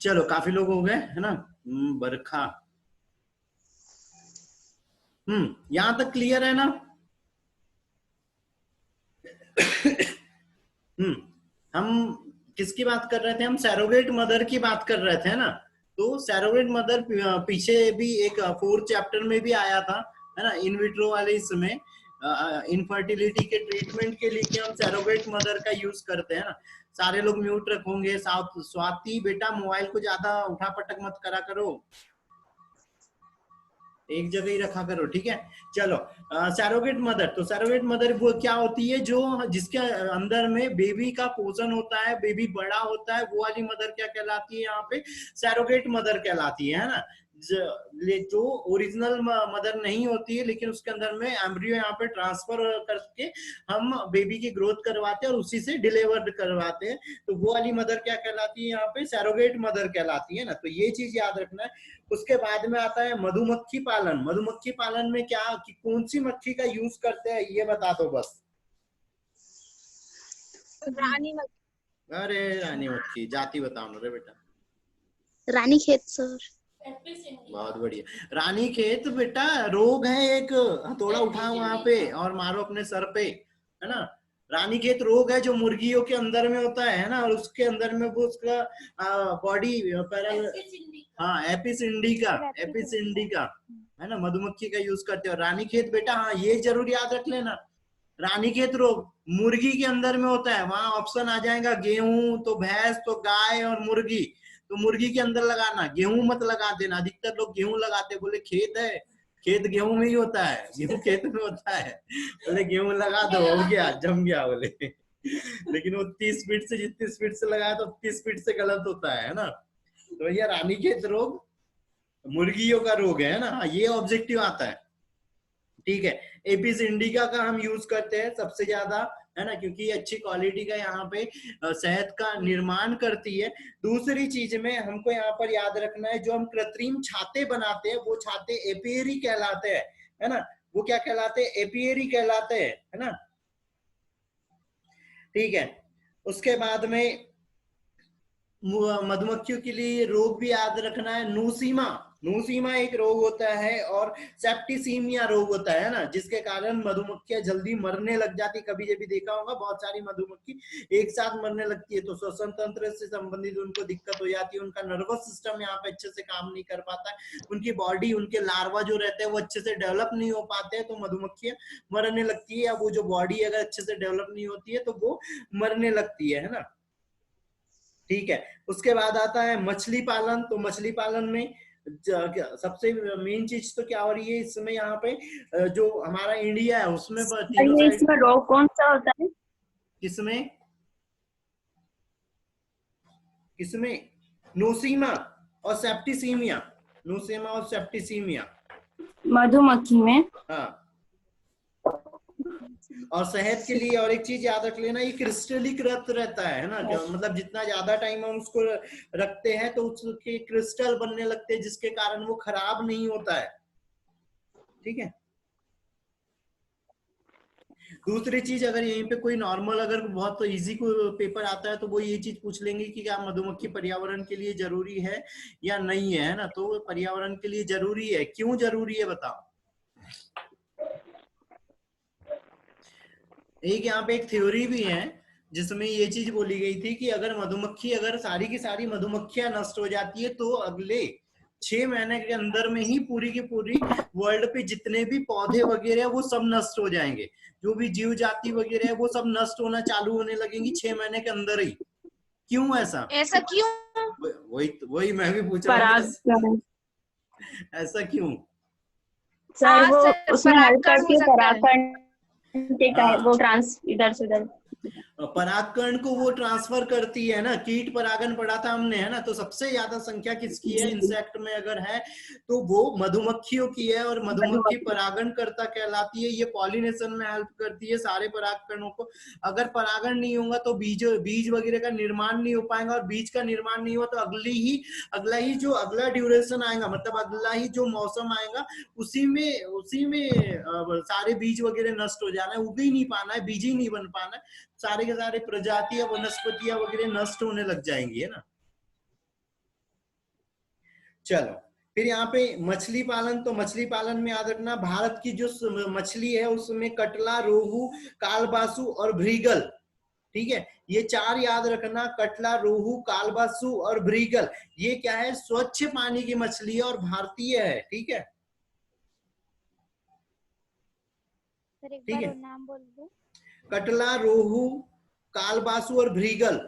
चलो काफी लोग हो गए है ना। बरखा। यहां तक क्लियर है ना। हम किसकी बात कर रहे थे, हम सैरोगेट मदर की बात कर रहे थे ना। तो सैरोगेट मदर पीछे भी एक 4th चैप्टर में भी आया था, है ना, इन विट्रो वाले इसमें इनफर्टिलिटी के ट्रीटमेंट के लिए कि हम सैरोगेट मदर का यूज करते हैं ना। सारे लोग म्यूट रखोगे। स्वाति बेटा मोबाइल को ज्यादा उठा पटक मत करा करो, एक जगह ही रखा करो, ठीक है। चलो सैरोगेट मदर, तो सैरोगेट मदर वो क्या होती है, जो जिसके अंदर में बेबी का पोषण होता है, बेबी बड़ा होता है, वो वाली मदर क्या कहलाती है, यहाँ पे सैरोगेट मदर कहलाती है ना। जो ओरिजिनल मदर नहीं होती है, लेकिन उसके अंदर में एम्ब्रियो यहाँ पे ट्रांसफर करके हम बेबी की ग्रोथ करवाते हैं और उसी से डिलीवर करवाते हैं। तो वो वाली मदर क्या कहलाती है, यहाँ पे सैरोगेट मदर कहलाती है ना। तो ये चीज याद रखना है। उसके बाद में आता है मधुमक्खी पालन। मधुमक्खी पालन में क्या कि कौन सी मक्खी का यूज करते हैं, ये बता दो बस। रानी मक्खी। अरे रानी मक्खी, जाति बताओ ना रे बेटा। रानीखेत सर। बहुत बढ़िया। रानीखेत बेटा रोग है एक, हथौड़ा उठाओ वहां पे और मारो अपने सर पे, है ना। रानीखेत रोग है जो मुर्गियों के अंदर में होता है ना, और उसके अंदर में वो उसका बॉडी हाँ एपिस इंडिका, एपिस इंडिका, है ना, मधुमक्खी का यूज करते हो। रानीखेत बेटा हाँ ये जरूर याद रख लेना। रानीखेत रोग मुर्गी के अंदर में होता है, वहां ऑप्शन आ जाएगा गेहूं, तो भैंस, तो गाय और मुर्गी। तो मुर्गी के अंदर लगाना, गेहूं मत लगा देना। अधिकतर लोग गेहूं लगाते, बोले खेत है, खेत गेहूं में ही होता है, गेहूं खेत में होता है, बोले गेहूं लगा दो, हो गया, जम गया बोले। लेकिन वो 30 फीट से, जितनी स्पीड से लगाया तो 30 फीट से गलत होता है ना। तो भैया रानीखेत रोग मुर्गियों का रोग है ना, ये ऑब्जेक्टिव आता है, ठीक है। एपिस इंडिका का हम यूज करते हैं सबसे ज्यादा, है ना, क्योंकि अच्छी क्वालिटी का यहाँ पे शहद का निर्माण करती है। दूसरी चीज में हमको यहाँ पर याद रखना है, जो हम कृत्रिम छाते बनाते हैं वो छाते एपियरी कहलाते हैं, है ना। वो क्या कहलाते हैं, एपियरी कहलाते हैं, है ना, ठीक है। उसके बाद में मधुमक्खियों के लिए रोग भी याद रखना है। नूसीमा, नूसीमा एक रोग होता है, और सेप्टिसीमिया रोग होता है ना, जिसके कारण मधुमक्खियां जल्दी मरने लग जाती। कभी जब भी देखा होगा बहुत सारी मधुमक्खी एक साथ मरने लगती है, तो श्वसन तंत्र से संबंधित उनको दिक्कत हो जाती है, उनका नर्वस सिस्टम यहाँ पे अच्छे से काम नहीं कर पाता है, उनकी बॉडी, उनके लार्वा जो रहते हैं वो अच्छे से डेवलप नहीं हो पाते हैं, तो मधुमक्खियां मरने लगती है। या वो जो बॉडी अगर अच्छे से डेवलप नहीं होती है तो वो मरने लगती है ना, ठीक है। उसके बाद आता है मछली पालन। तो मछली पालन में सबसे मेन चीज तो क्या हो रही है इसमें, यहाँ पे जो हमारा इंडिया है उसमें तीनों साइड। इसमें रोग कौन सा होता है? किसमें किसमें नोसीमा और सेप्टिसीमिया, नोसीमा और सेप्टिसीमिया मधुमक्खी में। हाँ। और शहद के लिए और एक चीज याद रख लेना, ये क्रिस्टलीकृत रहता है ना, मतलब जितना ज्यादा टाइम हम उसको रखते हैं तो उसके क्रिस्टल बनने लगते हैं, जिसके कारण वो खराब नहीं होता है, ठीक है। दूसरी चीज, अगर यहीं पे कोई नॉर्मल, अगर बहुत तो इजी कोई पेपर आता है तो वो ये चीज पूछ लेंगे कि क्या मधुमक्खी पर्यावरण के लिए जरूरी है या नहीं है ना। तो पर्यावरण के लिए जरूरी है, क्यों जरूरी है बताओ। एक यहाँ पे एक थ्योरी भी है जिसमें ये चीज बोली गई थी कि अगर मधुमक्खी, अगर सारी की सारी मधुमक्खियां नष्ट हो जाती है तो अगले 6 महीने के अंदर में ही पूरी की पूरी वर्ल्ड पे जितने भी पौधे वगैरह वो सब नष्ट हो जाएंगे, जो भी जीव जाति वगैरह है वो सब नष्ट होना चालू होने लगेंगी 6 महीने के अंदर ही। क्यों ऐसा, ऐसा क्यों? वही मैं भी पूछ रहा हूँ, ऐसा क्यों सर? वो सर, उसमें हेल्प परागकण करती हो है, सकता है। परागकण के का वो ट्रांस इधर से उधर, परागकण को वो ट्रांसफर करती है ना। कीट परागन पढ़ा था हमने, है ना। तो सबसे ज्यादा संख्या किसकी है इंसेक्ट में अगर है तो वो मधुमक्खियों की है, और मधुमक्खी परागन करता कहलाती है। ये पॉलिनेशन में हेल्प करती है सारे परागकणों को। अगर परागन नहीं होगा तो बीज वगैरह का निर्माण नहीं हो पाएगा, और बीज का निर्माण नहीं हुआ तो अगला ही जो अगला ड्यूरेशन आएगा, मतलब अगला ही जो मौसम आएगा उसी में सारे बीज वगैरह नष्ट हो जाना है, उग ही नहीं पाना है, बीज ही नहीं बन पाना है, सारे के सारे प्रजातियां वनस्पतियां वगैरह नष्ट होने लग जाएंगी, है ना। चलो फिर यहाँ पे मछली पालन, तो मछली पालन में याद रखना भारत की जो मछली है उसमें कटला, रोहू, कालबासु और भ्रीगल, ठीक है, ये चार याद रखना, कटला, रोहू, कालबासु और भ्रीगल, ये क्या है, स्वच्छ पानी की मछली है और भारतीय है, ठीक है। सर एक ठीक बार है, और नाम बोल दो। कटला, रोहू, कालबासु और भ्रीगल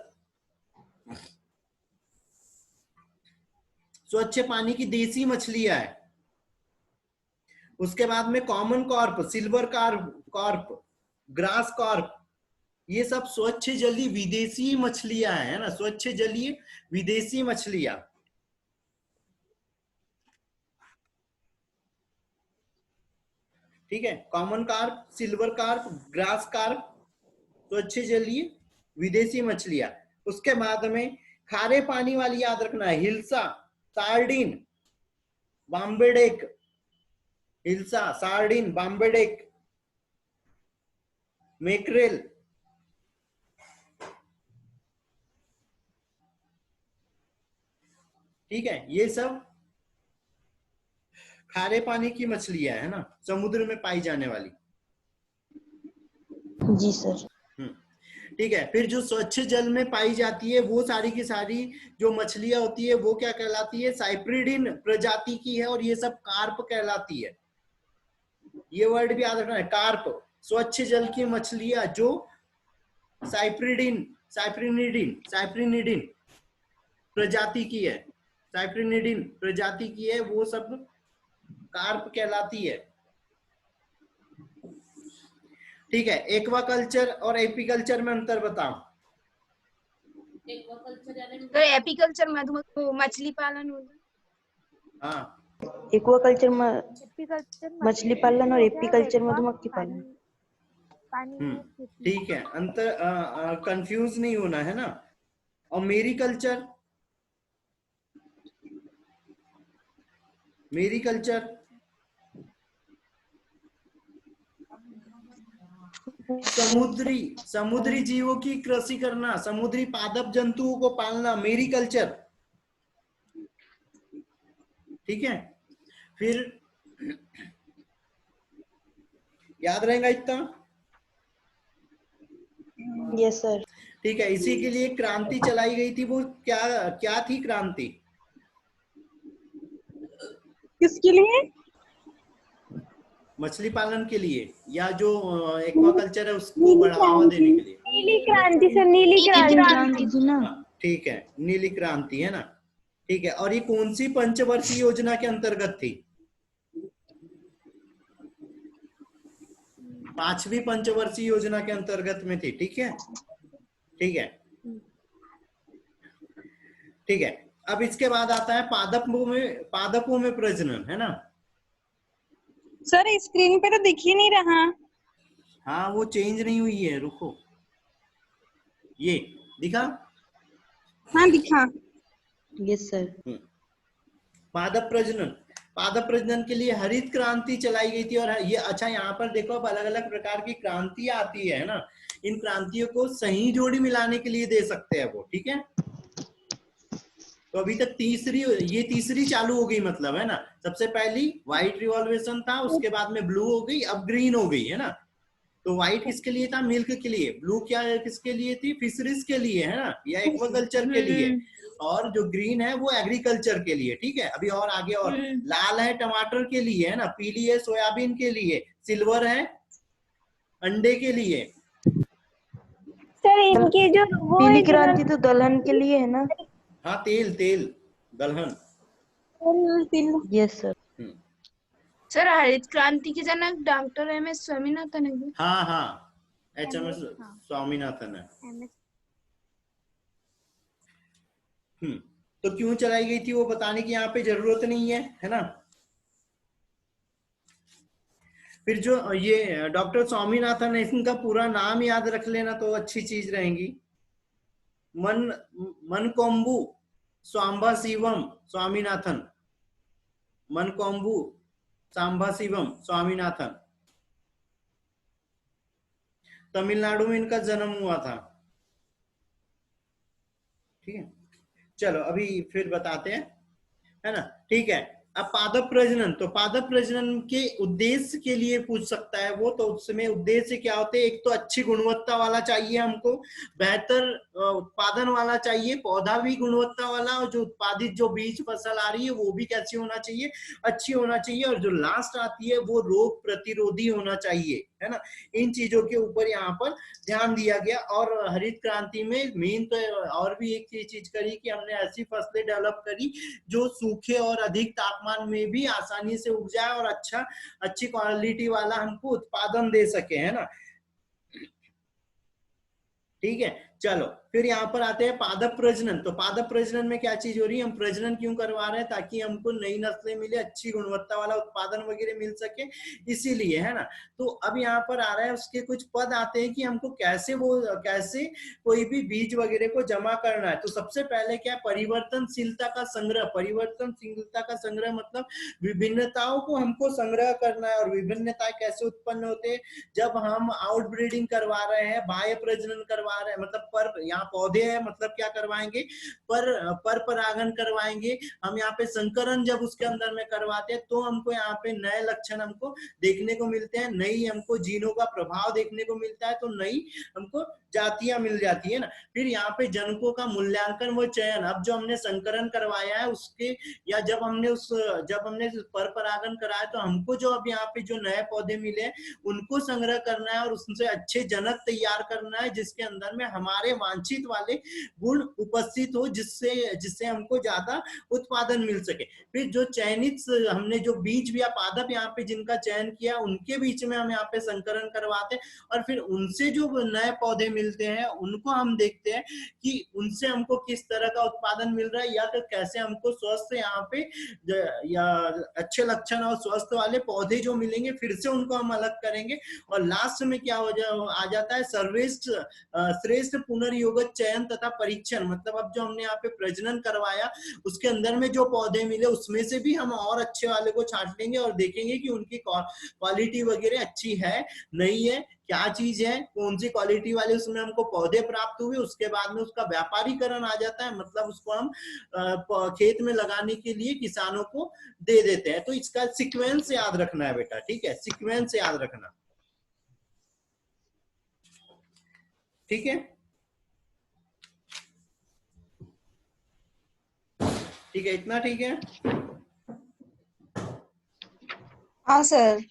स्वच्छ पानी की देसी मछलियां है। उसके बाद में common carp, silver Corp, grass Corp, ये सब स्वच्छ जलीय विदेशी मछलियां है ना, स्वच्छ जलीय विदेशी मछलियां, ठीक है। Common carp, silver carp, grass carp, स्वच्छ जलीय विदेशी मछलियां। उसके बाद में खारे पानी वाली याद रखना है, hilsa, sardine, Bombay duck, hilsa, sardine, Bombay duck, mackerel, ठीक है, ये सब खारे पानी की मछलियां है ना, समुद्र में पाई जाने वाली। जी सर। ठीक है, फिर जो स्वच्छ जल में पाई जाती है वो सारी की सारी जो मछलियां होती है वो क्या कहलाती है, साइप्रिडिन प्रजाति की है, और ये सब कार्प कहलाती है। ये वर्ड भी याद रखना है, कार्प, स्वच्छ जल की मछलियां जो साइप्रिडिन, साइप्रिनिडिन प्रजाति की है, साइप्रिनिडिन प्रजाति की है, वो सब कार्प कहलाती है, ठीक है। एक्वाकल्चर और एपीकल्चर में अंतर बताओ। तो एपीकल्चर मछली पालन होगा। हाँ, एक्वाकल्चर एपीकल्चर मछली पालन और एपीकल्चर मधुमक्खी पालन। पानी में खेती। ठीक है, अंतर कंफ्यूज नहीं होना है ना। और मेरीकल्चर, मेरीकल्चर समुद्री जीवों की कृषि करना, समुद्री पादप जंतुओं को पालना, मेरीकल्चर, ठीक है। फिर याद रहेगा इतना? Yes sir. ठीक है, इसी के लिए क्रांति चलाई गई थी, वो क्या क्या थी क्रांति? किसके लिए? मछली पालन के लिए, या जो एक्वाकल्चर है उसको बढ़ावा देने के लिए। नीली क्रांति सर, नीली क्रांति। जी ना। ठीक है, नीली क्रांति है ना, ठीक है। और ये कौन सी पंचवर्षीय योजना के अंतर्गत थी? 5वीं पंचवर्षीय योजना के अंतर्गत में थी, ठीक है, ठीक है, ठीक है। अब इसके बाद आता है पादपों में प्रजनन, है ना। सर स्क्रीन पे तो दिख ही नहीं रहा। हाँ, वो चेंज नहीं हुई है, रुको, ये दिखा? हाँ दिखा। Yes sir. पादप प्रजनन के लिए हरित क्रांति चलाई गई थी। और ये अच्छा, यहाँ पर देखो, अब अलग अलग प्रकार की क्रांतियां आती है ना, इन क्रांतियों को सही जोड़ी मिलाने के लिए दे सकते हैं वो, ठीक है। तो अभी तक तीसरी चालू हो गई, मतलब, है ना। सबसे पहली व्हाइट रिवॉल्वेशन था, उसके बाद में ब्लू हो गई, अब ग्रीन हो गई, है ना। तो व्हाइट किसके लिए था? मिल्क के लिए। ब्लू क्या किसके लिए थी? फिशरीज के लिए, है ना, या एक्वाकल्चर के लिए। और जो ग्रीन है वो एग्रीकल्चर के लिए, ठीक है। अभी और आगे, और लाल है टमाटर के लिए, है ना, पीली है सोयाबीन के लिए, सिल्वर है अंडे के लिए। सर इनकी जो वो पीली क्रांति तो दलहन के लिए है ना। हाँ, तेल दलहन। Yes sir. सर हरित क्रांति के जनक डॉक्टर एम.एस. स्वामीनाथन है। हाँ, HMS स्वामीनाथन है। तो क्यों चलाई गई थी वो बताने की यहाँ पे जरूरत नहीं है ना। फिर जो ये डॉक्टर स्वामीनाथन है, इनका पूरा नाम याद रख लेना तो अच्छी चीज रहेगी। मनकोम्बु सांबाशिवम स्वामीनाथन, मनकोम्बु सांबाशिवम स्वामीनाथन। तमिलनाडु में इनका जन्म हुआ था, ठीक है। चलो अभी फिर बताते हैं, है ना, ठीक। ठीक है। अब पादप प्रजनन, तो पादप प्रजनन के उद्देश्य के लिए पूछ सकता है वो, तो उसमें उद्देश्य क्या होते हैं? एक तो अच्छी गुणवत्ता वाला चाहिए हमको, बेहतर उत्पादन वाला चाहिए, पौधा भी गुणवत्ता वाला, और जो उत्पादित जो बीज फसल आ रही है वो भी कैसी होना चाहिए? अच्छी होना चाहिए, और जो लास्ट आती है वो रोग प्रतिरोधी होना चाहिए, है ना। इन चीजों के ऊपर यहाँ पर ध्यान दिया गया। और हरित क्रांति में मेन तो और भी एक चीज करी कि हमने ऐसी फसलें डेवलप करी जो सूखे और अधिक तापमान में भी आसानी से उग जाए और अच्छी क्वालिटी वाला हमको उत्पादन दे सके, है ना। ठीक है, चलो फिर यहाँ पर आते हैं पादप प्रजनन। तो पादप प्रजनन में क्या चीज हो रही है? हम प्रजनन क्यों करवा रहे हैं? ताकि हमको नई नस्लें मिले, अच्छी गुणवत्ता वाला उत्पादन वगैरह मिल सके, इसीलिए, है ना। तो अब यहाँ पर आ रहा है, उसके कुछ पद आते हैं कि हमको कैसे कोई भी बीज वगैरह को जमा करना है। तो सबसे पहले क्या? परिवर्तनशीलता का संग्रह। परिवर्तनशीलता का संग्रह मतलब विभिन्नताओं को हमको संग्रह करना है। और विभिन्नताएं कैसे उत्पन्न होते हैं? जब हम आउटब्रीडिंग करवा रहे हैं, बाह्य प्रजनन करवा रहे हैं, मतलब यहाँ पौधे हैं, मतलब क्या करवाएंगे? पर परागण करवाएंगे हम। यहाँ पे संकरण जब उसके अंदर में करवाते हैं तो हमको यहाँ पे नए लक्षण हमको देखने को मिलते हैं, नई हमको जीनों का प्रभाव देखने को मिलता है, तो नई हमको जातियां मिल जाती है ना। फिर यहाँ पे जनकों का मूल्यांकन व चयन। अब जो हमने संकरण करवाया है उसके, या जब हमने पर परागण कराया, तो हमको जो अब यहाँ पे जो नए पौधे मिले उनको संग्रह करना है और उनसे अच्छे जनक तैयार करना है, जिसके अंदर में हमारे वांछित वाले गुण उपस्थित हो, जिससे हमको ज्यादा उत्पादन मिल सके। फिर जो चयनित हमने जो बीज या पादप यहाँ पे जिनका चयन किया, उनके बीच में हम यहाँ पे संकरण करवाते हैं, और फिर उनसे जो नए पौधे मिलते हैं उनको हम देखते हैं कि उनसे हमको किस तरह का उत्पादन मिल रहा है, या फिर कैसे हमको स्वस्थ यहाँ पे या अच्छे लक्षण और स्वस्थ वाले पौधे जो मिलेंगे, फिर से उनको हम अलग करेंगे। और लास्ट में क्या आ जाता है? श्रेष्ठ पुनर्योगत चयन तथा परीक्षण। मतलब अब जो हमने यहाँ पे प्रजनन करवाया उसके अंदर में जो पौधे मिले उसमें से भी हम और अच्छे वाले को छांट लेंगे और देखेंगे कि उनकी क्वालिटी वगैरह अच्छी है नहीं है, क्या चीज है, कौन सी क्वालिटी वाले उसमें हमको पौधे प्राप्त हुए। उसके बाद में उसका व्यापारीकरण आ जाता है, मतलब उसको हम खेत में लगाने के लिए किसानों को दे देते हैं। तो इसका सीक्वेंस याद रखना है बेटा, ठीक है, सीक्वेंस याद रखना, ठीक है। ठीक है, इतना ठीक है। हाँ सर।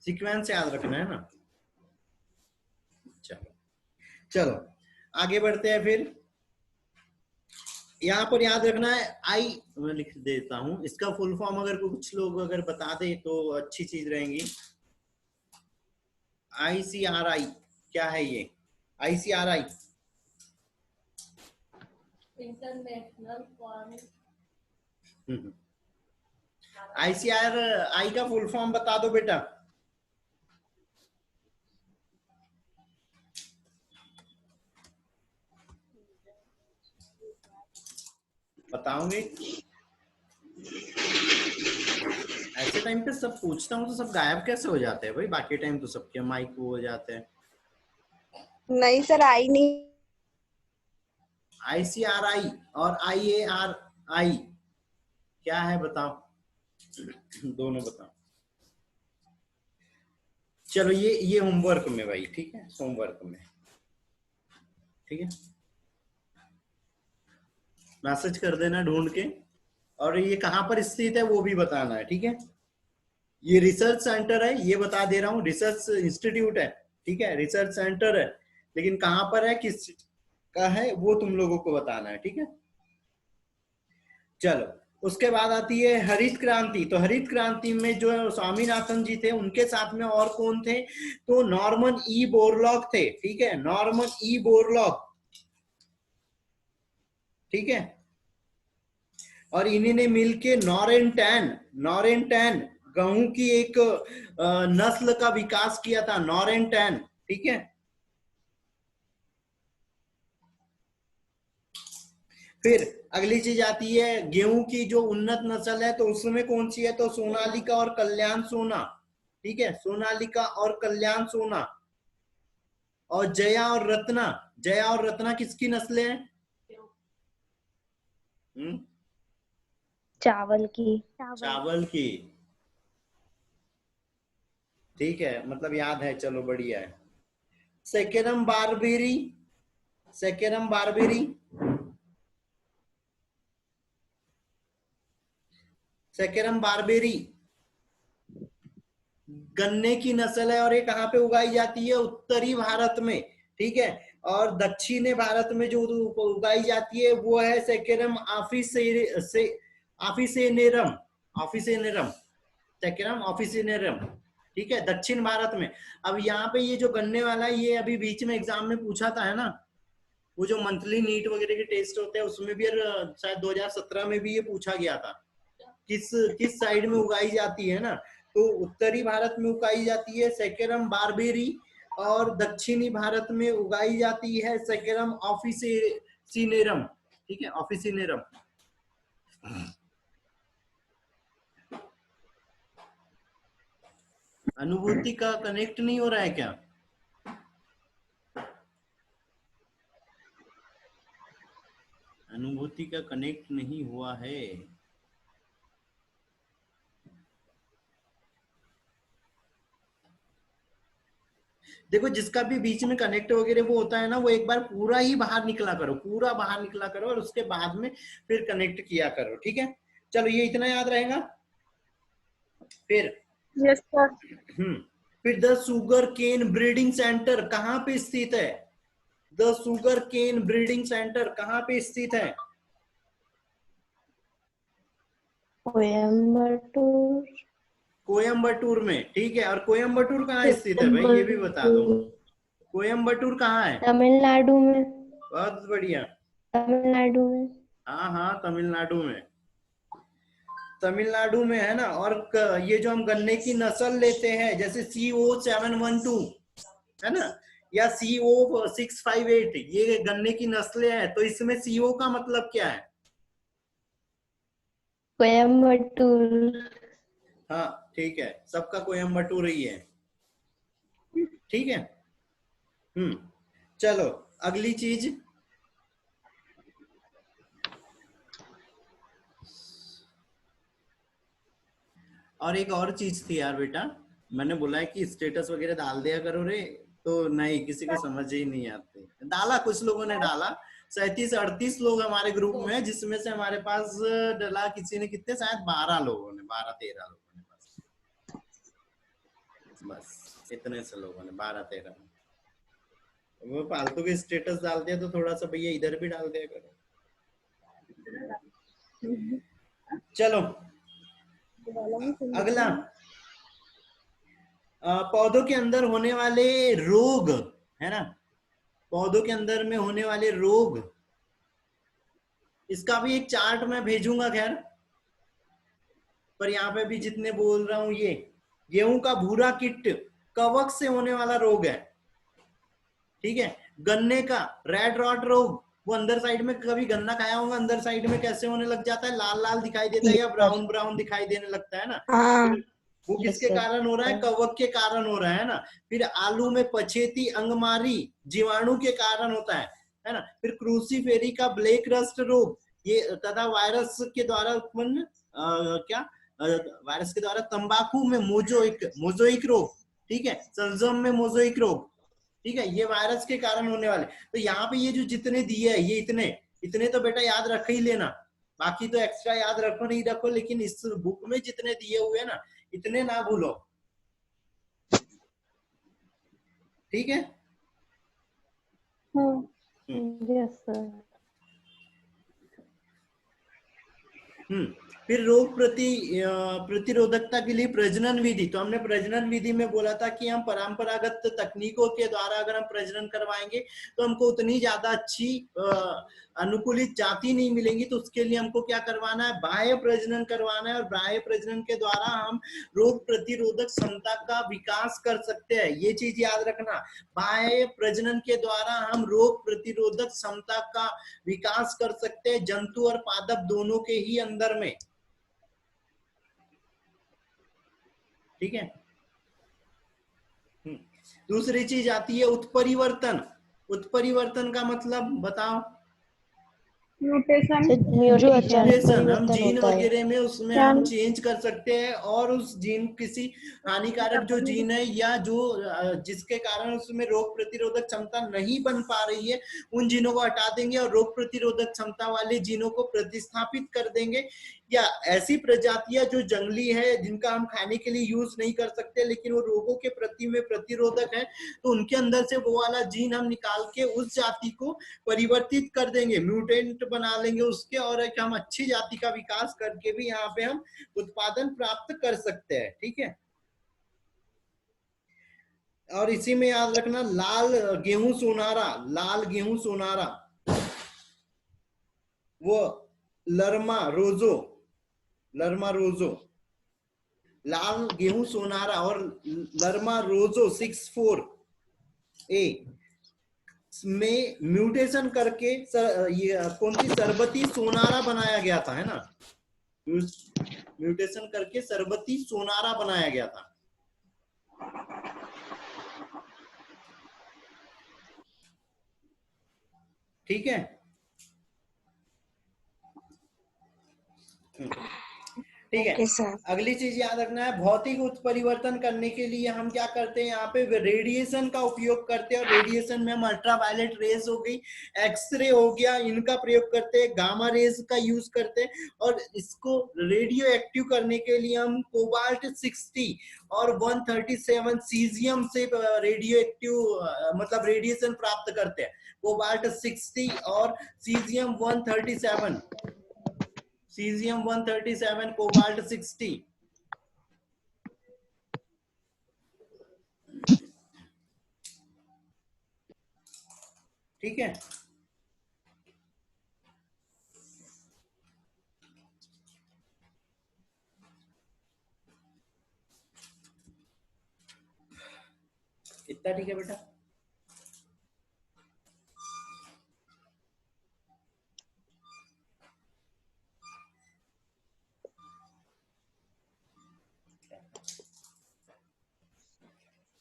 सीक्वेंस याद रखना है ना। चलो आगे बढ़ते हैं। फिर यहाँ पर याद रखना है, मैं लिख देता हूं इसका फुल फॉर्म, अगर कुछ लोग अगर बता दे तो अच्छी चीज रहेंगी। ICRI क्या है ये? ICRI international form. ICRI का फुल फॉर्म बता दो बेटा। बताओगे? ऐसे टाइम पे सब पूछता हूँ तो सब गायब कैसे हो जाते हैं भाई? बाकी टाइम तो सबके माइक हो जाते हैं। नहीं सर, आई नहीं। ICRI और IARI क्या है बताओ? दोनों बताओ। चलो ये होमवर्क में भाई, ठीक है, होमवर्क में, ठीक है, मैसेज कर देना ढूंढ के। और ये कहाँ पर स्थित है वो भी बताना है, ठीक है। ये रिसर्च सेंटर है, ये बता दे रहा हूँ, रिसर्च इंस्टीट्यूट है, ठीक है, रिसर्च सेंटर है, लेकिन कहाँ पर है, किस का है, वो तुम लोगों को बताना है, ठीक है। चलो उसके बाद आती है हरित क्रांति। तो हरित क्रांति में जो स्वामीनाथन जी थे उनके साथ में और कौन थे? तो नॉर्मन ई बोरलॉग थे, ठीक है, नॉर्मन ई बोरलॉग, ठीक है। और इन्होंने मिलके नॉरेंटैन गेहूं की एक नस्ल का विकास किया था, नॉरेंटैन, ठीक है। फिर अगली चीज आती है गेहूं की जो उन्नत नस्ल है, तो उसमें कौन सी है? तो सोनालिका और कल्याण सोना, ठीक है, सोनालिका और कल्याण सोना। और जया और रत्ना, जया और रत्ना किसकी नस्लें हैं? चावल की। चावल की। ठीक है, मतलब याद है, चलो बढ़िया है। Saccharum barberi, saccharum barberi, saccharum barberi गन्ने की नस्ल है और ये कहाँ पे उगाई जाती है? उत्तरी भारत में। ठीक है, और दक्षिणी भारत में जो उगाई जाती है वो है saccharum officinarum, officinarum, saccharum officinarum. ठीक है, दक्षिण भारत में। अब यहाँ पे ये जो गन्ने वाला है, ये अभी बीच में एग्जाम में पूछा था, है ना, वो जो मंथली नीट वगैरह के टेस्ट होते हैं उसमें भी शायद 2017 में भी ये पूछा गया था, किस किस साइड में उगाई जाती है ना। तो उत्तरी भारत में उगाई जाती है सेकेरम बारबेरी और दक्षिणी भारत में उगाई जाती है सेकेरम ऑफिसिनेरम। ठीक है, ऑफिसिनेरम। अनुभूति का कनेक्ट नहीं हो रहा है क्या? अनुभूति का कनेक्ट नहीं हुआ है। देखो, जिसका भी बीच में कनेक्ट वगैरह वो होता है ना, वो एक बार पूरा ही बाहर निकला करो, पूरा बाहर निकला करो और उसके बाद में फिर कनेक्ट किया करो। ठीक है, चलो ये इतना याद रहेगा। फिर यस सर। फिर the sugar cane breeding centre कहाँ पे स्थित है? The sugar cane breeding centre कहाँ पे स्थित है? कोयम्बटूर। कोयम्बटूर में। ठीक है, और कोयम्बटूर कहाँ स्थित है भाई, ये भी बता दो। कोयम्बटूर कहाँ है? तमिलनाडु में। बहुत बढ़िया, तमिलनाडु में। हाँ हाँ, तमिलनाडु में, तमिलनाडु में है ना। और ये जो हम गन्ने की नस्ल लेते हैं, जैसे CO712 है ना, या CO658, ये गन्ने की नस्लें हैं, तो इसमें CO का मतलब क्या है? कोयम्बटूर। हाँ ठीक है, सबका कोयम्बटूर ही है। ठीक है, चलो अगली चीज। और एक और चीज थी यार बेटा, मैंने बोला है कि स्टेटस वगैरह डाल दिया करो रे, तो नहीं, किसी को समझ ही नहीं आते। डाला, कुछ लोगों ने डाला, 37-38 लोग हमारे ग्रुप में है, जिसमें से हमारे पास डाला किसी ने, कितने, शायद 12 लोगों ने, 12-13 लोगों ने, बस इतने से लोगों ने, 12-13। वो फालतू के स्टेटस डाल दिया, तो थोड़ा सा भैया इधर भी डाल दिया करो। चलो अगला, पौधों के अंदर होने वाले रोग, है ना, पौधों के अंदर में होने वाले रोग, इसका भी एक चार्ट मैं भेजूंगा खैर, पर यहाँ पे भी जितने बोल रहा हूं, ये गेहूं का भूरा कीट कवक से होने वाला रोग है। ठीक है, गन्ने का रेड रॉट रोग, वो अंदर साइड में, कभी गन्ना खाया होगा, अंदर साइड में कैसे होने लग जाता है, लाल लाल दिखाई देता है या ब्राउन ब्राउन दिखाई देने लगता है ना। वो किसके कारण हो रहा है? कवक के कारण हो रहा है ना। फिर आलू में पछेती अंगमारी जीवाणु के कारण होता है ना। फिर क्रूसीफेरी का ब्लैक रस्ट रोग, ये तथा वायरस के द्वारा उत्पन्न वायरस के द्वारा तंबाकू में मोजोइक रोग। ठीक है, सलजम में मोजोइक रोग। ठीक है, ये वायरस के कारण होने वाले। तो यहाँ पे ये जो जितने दिए है, ये इतने तो बेटा याद रख ही लेना, बाकी तो एक्स्ट्रा याद रखो नहीं रखो, लेकिन इस बुक में जितने दिए हुए हैं ना, इतने ना भूलो। ठीक है, यस सर। फिर रोग प्रतिरोधकता के लिए प्रजनन विधि। तो हमने प्रजनन विधि में बोला था कि हम परंपरागत तकनीकों के द्वारा अगर हम प्रजनन करवाएंगे तो हमको उतनी ज्यादा अच्छी अनुकूलित जाति नहीं मिलेंगी, तो उसके लिए हमको क्या करवाना है? बाह्य प्रजनन करवाना है, और बाह्य प्रजनन के द्वारा हम रोग प्रतिरोधक क्षमता का विकास कर सकते हैं। ये चीज याद रखना, बाह्य प्रजनन के द्वारा हम रोग प्रतिरोधक क्षमता का विकास कर सकते हैं, जंतु और पादप दोनों के ही अंदर में। ठीक है, दूसरी चीज आती है उत्परिवर्तन। उत्परिवर्तन का मतलब बताओ। म्यूटेशन। जो अचानक म्यूटेशन, हम परिवर्तन जीन होता है। वगैरह में उसमें हम चेंज कर सकते हैं और उस जीन किसी हानिकारक जो जीन है या जो जिसके कारण उसमें रोग प्रतिरोधक क्षमता नहीं बन पा रही है, उन जीनों को हटा देंगे और रोग प्रतिरोधक क्षमता वाले जीनों को प्रतिस्थापित कर देंगे। या ऐसी प्रजातियां जो जंगली है, जिनका हम खाने के लिए यूज नहीं कर सकते लेकिन वो रोगों के प्रति में प्रतिरोधक है, तो उनके अंदर से वो वाला जीन हम निकाल के उस जाति को परिवर्तित कर देंगे, म्यूटेंट बना लेंगे उसके, और एक हम अच्छी जाति का विकास करके भी यहाँ पे हम उत्पादन प्राप्त कर सकते हैं। ठीक है, और इसी में याद रखना, लाल गेहूं सोनारा, लाल गेहूं सोनारा वो लर्मा रोजो, लर्मा रोजो, लाल गेहूं सोनारा और लर्मा रोजो 64A में म्यूटेशन करके ये कौन सी सरबती सोनारा बनाया गया था, है ना, म्यूटेशन करके सरबती सोनारा बनाया गया था। ठीक है, ठीक है। अगली चीज याद रखना है, भौतिक उत्परिवर्तन करने के लिए हम क्या करते हैं, यहाँ पे रेडिएशन का उपयोग करते हैं। और रेडिएशन में हम अल्ट्रावायलेट रेज हो गई, एक्सरे हो गया, इनका प्रयोग करते हैं, गामा रेज का यूज करते हैं। और इसको रेडियो एक्टिव करने के लिए हम कोबाल्ट 60 और 137 सीजियम से रेडियो एक्टिव मतलब रेडिएशन प्राप्त करते हैं। कोबाल्ट 60 और सीजियम 137, सीजियम 137, कोबाल्ट 60। ठीक है, कितना ठीक है बेटा?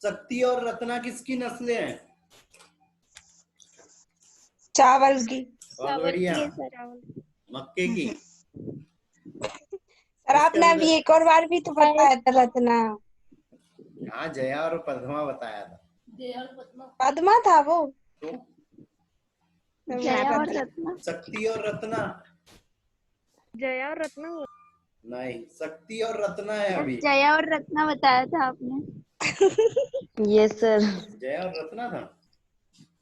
शक्ति और रत्ना किसकी नस्लें हैं? चावल की। बहुत बढ़िया, मक्के की। सर आपने अभी एक और बार भी तो बताया था रत्ना। हाँ, जया और पद्मा बताया था। जया और पद्मा, पद्मा था वो तो जया और रत्ना, शक्ति और रत्ना जया और रत्ना। नहीं, शक्ति और रत्ना है अभी। जया और रत्ना बताया था आपने। Yes sir. जया और रत्ना था।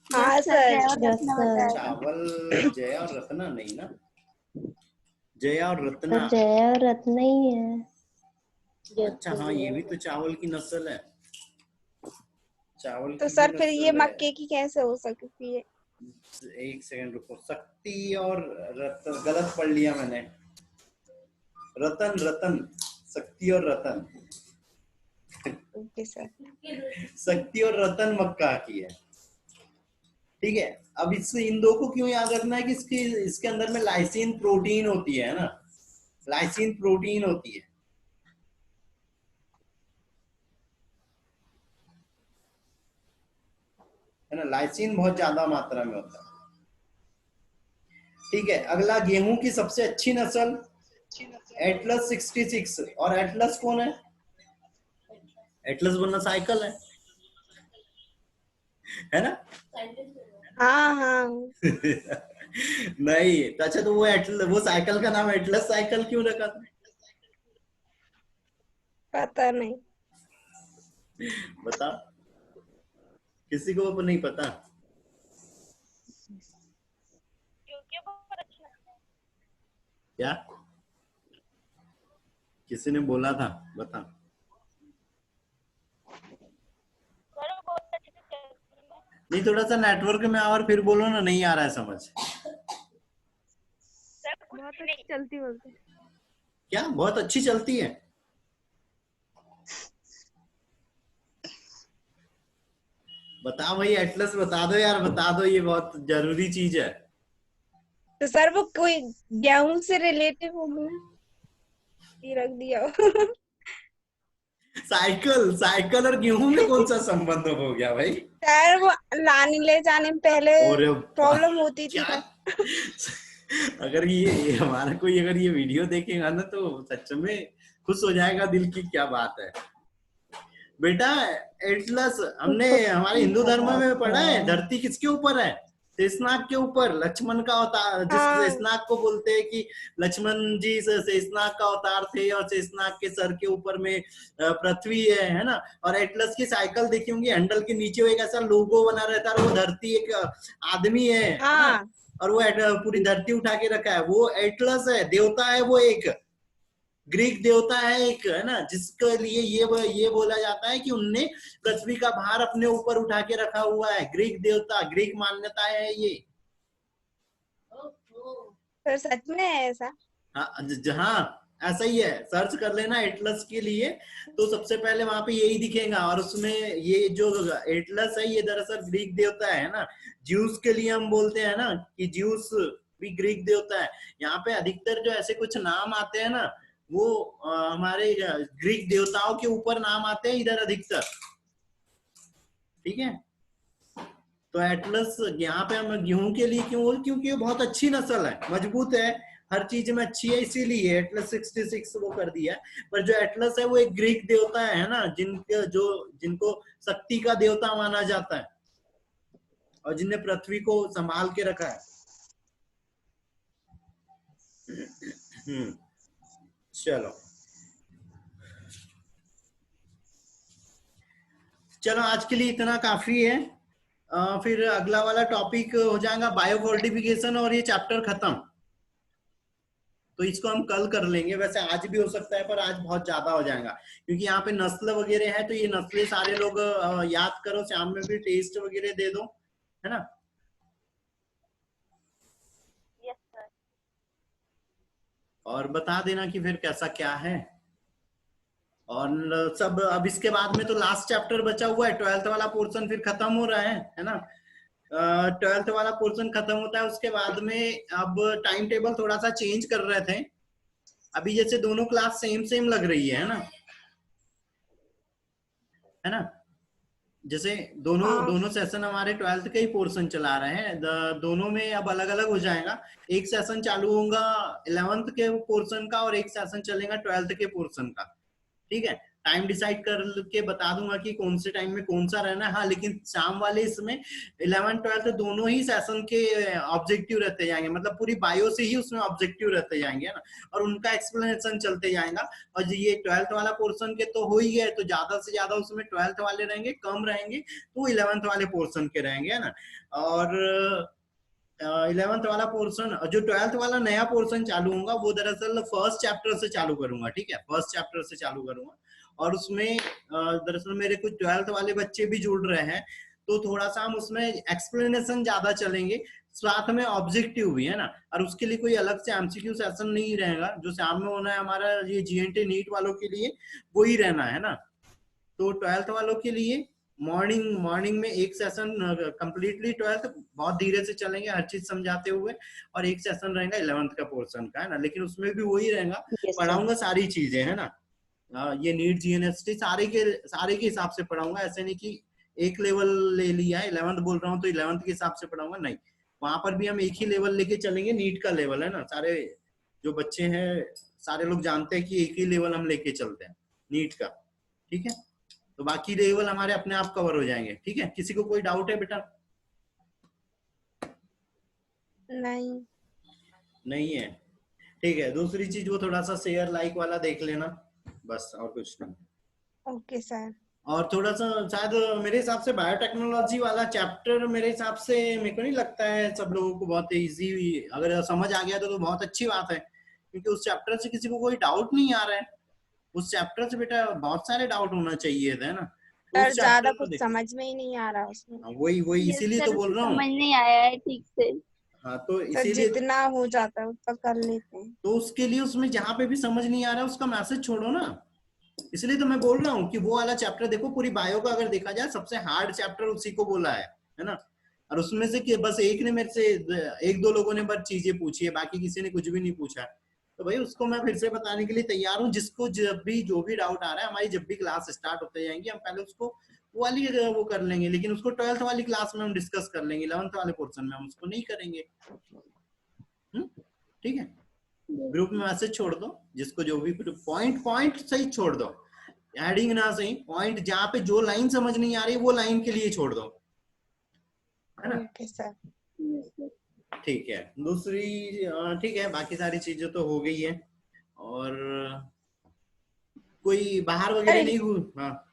हाँ सर। जया और यस रत्ना सर। बताया था। चावल जया और रत्ना नहीं ना, जया और रत्ना। सर जया और रत्ना ही है। अच्छा हाँ, ये भी तो चावल की नस्ल है, चावल तो की सर भी फिर नस्ल ये है। मक्के की कैसे हो सकती है? एक सेकंड रुको, शक्ति और रतन गलत पढ़ लिया मैंने, रतन रतन, शक्ति और रतन, ओके सर। शक्ति और रतन मक्का की है। ठीक है, अब इससे इन दो को क्यों याद रखना है कि इसके अंदर में लाइसिन प्रोटीन होती है ना, लाइसिन प्रोटीन होती है ना, लाइसिन बहुत ज्यादा मात्रा में होता है। ठीक है, अगला गेहूं की सबसे अच्छी नस्ल एटलस 66। और एटलस कौन है? एटलस बनना साइकिल है ना? हाँ हाँ। नहीं तो अच्छा, तो वो साइकिल का नाम एटलस साइकिल क्यों रखा था? पता नहीं। बता, किसी को नहीं पता? क्या किसी ने बोला था, बता। नहीं, थोड़ा सा नेटवर्क में और फिर बोलो ना, नहीं आ रहा है समझ। बहुत अच्छी चलती बोलते। क्या बहुत अच्छी चलती है? बता भाई, एटलस बता दो यार, बता दो, ये बहुत जरूरी चीज है। तो सर वो कोई गेहूं से रिलेटिव होगी ना, ये रख दिया हो। साइकिल साइकिल और गेहूं में कौन सा संबंध हो गया भाई? सर वो लाने ले जाने में पहले और प्रॉब्लम होती थी क्या ना। अगर ये हमारा कोई अगर ये वीडियो देखेगा ना तो सच में खुश हो जाएगा दिल की क्या बात है। बेटा एटलस हमने हमारे हिंदू धर्म में पढ़ा है, धरती किसके ऊपर है? शेषनाग के ऊपर। लक्ष्मण का अवतार, जिस हाँ। शेषनाग को बोलते हैं कि लक्ष्मण जी शेषनाग का अवतार थे और शेषनाग के सर के ऊपर में पृथ्वी है ना। और एटलस की साइकिल देखी होंगी, हैंडल के नीचे एक ऐसा लोगो बना रहता है, वो धरती एक आदमी है ना? हाँ। और वो पूरी धरती उठा के रखा है, वो एटलस है, देवता है, वो एक ग्रीक देवता है एक, है ना, जिसके लिए ये बोला जाता है कि उनने पृथ्वी का भार अपने ऊपर उठा के रखा हुआ है। ग्रीक देवता, ग्रीक मान्यता है ये। सर सच में है ऐसा? हाँ ऐसा ही है, सर्च कर लेना एटलस के लिए तो सबसे पहले वहां पे यही दिखेगा। और उसमें ये जो एटलस है ये दरअसल ग्रीक देवता है ना। ज्यूस के लिए हम बोलते हैं ना कि ज्यूस भी ग्रीक देवता है। यहाँ पे अधिकतर जो ऐसे कुछ नाम आते हैं ना वो हमारे ग्रीक देवताओं के ऊपर नाम आते हैं इधर अधिकतर, ठीक है। तो एटलस यहाँ पे हम गेहूं के लिए क्यों, क्योंकि वो बहुत अच्छी नस्ल है, मजबूत है, हर चीज में अच्छी है, इसीलिए एटलस 66 वो कर दिया है। पर जो एटलस है वो एक ग्रीक देवता है ना, जिनको शक्ति का देवता माना जाता है और जिनने पृथ्वी को संभाल के रखा है। चलो चलो आज के लिए इतना काफी है। फिर अगला वाला टॉपिक हो जाएगा बायोफोर्टिफिकेशन और ये चैप्टर खत्म। तो इसको हम कल कर लेंगे, वैसे आज भी हो सकता है पर आज बहुत ज्यादा हो जाएगा क्योंकि यहाँ पे नस्ल वगैरह है। तो ये नस्लें सारे लोग याद करो, शाम में भी टेस्ट वगैरह दे दो, है ना। और बता देना कि फिर कैसा क्या है। और सब अब इसके बाद में तो लास्ट चैप्टर बचा हुआ है, 12th वाला पोर्शन फिर खत्म हो रहा है ना। 12th वाला पोर्शन खत्म होता है, उसके बाद में अब टाइम टेबल थोड़ा सा चेंज कर रहे थे। अभी जैसे दोनों क्लास सेम लग रही है ना, है ना। जैसे दोनों सेशन हमारे 12th के ही पोर्शन चला रहे हैं, दोनों में अब अलग अलग हो जाएगा। एक सेशन चालू होगा 11th के पोर्शन का और एक सेशन चलेगा 12th के पोर्शन का, ठीक है। टाइम डिसाइड करके बता दूंगा कि कौन से टाइम में कौन सा रहना है। हाँ लेकिन शाम वाले इसमें 11th 12th दोनों ही सेशन के ऑब्जेक्टिव रहते जाएंगे, मतलब पूरी बायो से ही उसमें ऑब्जेक्टिव रहते जाएंगे ना, और उनका एक्सप्लेनेशन चलते जाएगा। और ये 12th वाला पोर्शन के तो हो ही गए, तो ज्यादा से ज्यादा उसमें 12th वाले रहेंगे, कम रहेंगे तो 11th वाले पोर्शन के रहेंगे, है ना। और 11th वाला पोर्शन, जो 12th वाला नया पोर्शन चालू होगा वो दरअसल फर्स्ट चैप्टर से चालू करूंगा, ठीक है, फर्स्ट चैप्टर से चालू करूंगा। और उसमें दरअसल मेरे कुछ 12th वाले बच्चे भी जुड़ रहे हैं, तो थोड़ा सा हम उसमें एक्सप्लेनेशन ज्यादा चलेंगे, साथ में ऑब्जेक्टिव भी, है ना। और उसके लिए कोई अलग से एमसीक्यू सेशन नहीं रहेगा, जो शाम में होना है हमारा ये जीएनटी नीट वालों के लिए वो ही रहना है ना। तो 12th वालों के लिए मॉर्निंग में एक सेशन कंप्लीटली 12th बहुत धीरे से चलेंगे हर चीज समझाते हुए, और एक सेशन रहेगा 11th का पोर्शन का, है ना। लेकिन उसमें भी वही रहेगा, पढ़ाऊंगा सारी चीजें, है ना। ये नीट जीएनएसटी सारे के हिसाब से पढ़ाऊंगा, ऐसे नहीं कि एक लेवल ले लिया है 11th बोल रहा हूँ तो 11th के हिसाब से पढ़ाऊंगा, नहीं। वहां पर भी हम एक ही लेवल लेके चलेंगे, नीट का लेवल, है ना। सारे जो बच्चे हैं सारे लोग जानते हैं कि एक ही लेवल हम लेके चलते हैं नीट का, ठीक है। तो बाकी लेवल हमारे अपने आप कवर हो जाएंगे, ठीक है। किसी को कोई डाउट है बेटा? नहीं है, ठीक है। दूसरी चीज वो थोड़ा सा शेयर लाइक वाला देख लेना, बस, और कुछ नहीं। Okay sir. और थोड़ा सा शायद मेरे हिसाब से बायोटेक्नोलॉजी वाला चैप्टर मेरे हिसाब से मेरे को नहीं लगता है सब लोगों को बहुत इजी, अगर समझ आ गया तो बहुत अच्छी बात है, क्योंकि उस चैप्टर से किसी को कोई डाउट नहीं आ रहा है। उस चैप्टर से बेटा बहुत सारे डाउट होना चाहिए थे ना। सर ज्यादा कुछ समझ में ही नहीं आ रहा उसमें। वही इसीलिए तो बोल रहा हूँ, समझ नहीं आया है ठीक से। हाँ तो सर इसीलिए जितना हो जाता है उतना कर लेते हैं। तो उसके लिए उसमें जहाँ पे भी समझ नहीं आ रहा है उसका मैसेज छोड़ो ना। इसलिए तो मैं बोल रहा हूँ कि वो वाला चैप्टर देखो, पूरी बायो का अगर देखा जाए सबसे हार्ड चैप्टर उसी को बोला है ना। और उसमें से कि बस एक ने मेरे से 1-2 लोगों ने बस चीजें पूछी है, बाकी किसी ने कुछ भी नहीं पूछा। तो भाई उसको मैं फिर से बताने के लिए तैयार हूँ। जिसको जब भी जो भी डाउट आ रहा है, हमारी जब भी क्लास स्टार्ट होते जाएंगी, हम पहले उसको वो वाली वो कर लेंगे, लेकिन उसको 12th वाली क्लास में हम डिस्कस कर लेंगे, 11th वाले पोर्शन में हम उसको नहीं करेंगे। ठीक है, ग्रुप में मैसेज छोड़ दो, जिसको जो भी पॉइंट सही छोड़ दो, एडिंग ना सही, पॉइंट जहाँ पे जो लाइन समझ नहीं आ रही वो लाइन के लिए छोड़ दो, है ना। Okay sir. ठीक है, दूसरी ठीक है, बाकी सारी चीजें तो हो गई है। और कोई बाहर वगैरह नहीं हुई? हाँ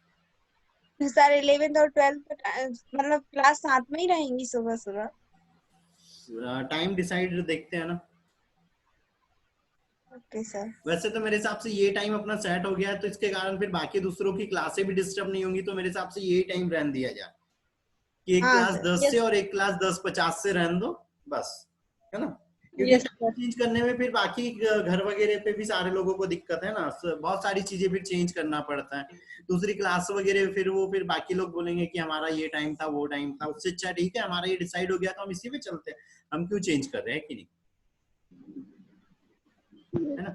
सर 11th और 12th मतलब क्लास साथ में ही रहेंगी सुबह सुबह? टाइम डिसाइड देखते हैं ना। Okay sir. वैसे तो मेरे हिसाब से ये टाइम अपना सेट हो गया है, तो इसके कारण फिर बाकी दूसरों की क्लासें भी डिस्टर्ब नहीं होंगी, तो मेरे हिसाब से यही टाइम रहने दिया जाए कि एक हाँ क्लास सर, 10 से और एक क्लास 10:50 से रहने दो बस, है ना। क्योंकि यस टाइम चेंज करने में फिर बाकी घर वगैरह पे भी सारे लोगों को दिक्कत है ना, बहुत सारी चीजें फिर चेंज करना पड़ता है। दूसरी क्लास वगैरह फिर बाकी लोग बोलेंगे कि हमारा ये टाइम था, वो टाइम था, उससे अच्छा ठीक है हमारा ये डिसाइड हो गया तो हम इसी पे चलते हैं, हम क्यों चेंज कर रहे हैं कि नहीं, है ना।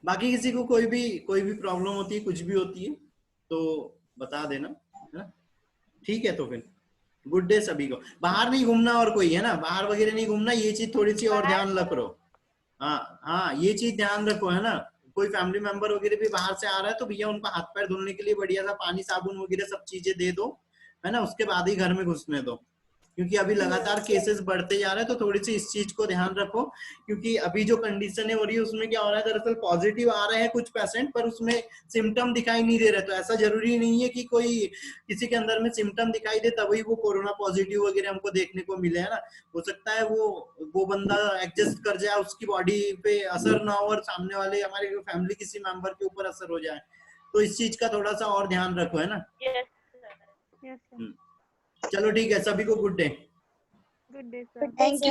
बाकी किसी को कोई भी प्रॉब्लम होती है, कुछ भी होती है तो बता देना, है ना। ठीक है, तो फिर गुड डे सभी को। बाहर नहीं घूमना और कोई, है ना, बाहर वगैरह नहीं घूमना, ये चीज थोड़ी सी और ध्यान रखो। हाँ ये चीज ध्यान रखो, है ना। कोई फैमिली मेंबर वगैरह भी बाहर से आ रहा है तो भैया उनको हाथ पैर धुलने के लिए बढ़िया सा पानी साबुन वगैरह सब चीजें दे दो, है ना, उसके बाद ही घर में घुसने दो। क्योंकि अभी लगातार केसेस बढ़ते जा रहे हैं, तो थोड़ी सी इस चीज को ध्यान रखो। क्योंकि अभी जो कंडीशन हो रही है उसमें क्या हो रहा है, दरअसल पॉजिटिव आ रहे हैं कुछ पेशेंट, पर उसमें सिम्टम दिखाई नहीं दे रहे। तो ऐसा जरूरी नहीं है कि कोई किसी के अंदर में सिम्टम दिखाई दे तभी वो कोरोना पॉजिटिव वगैरह हमको देखने को मिले, है ना। हो सकता है वो बंदा एडजस्ट कर जाए, उसकी बॉडी पे असर ना हो और सामने वाले हमारे फैमिली किसी मेंबर के ऊपर असर हो जाए। तो इस चीज का थोड़ा सा और ध्यान रखो, है ना। Yes sir. चलो ठीक है, सभी को good day. Good day sir. Thank you.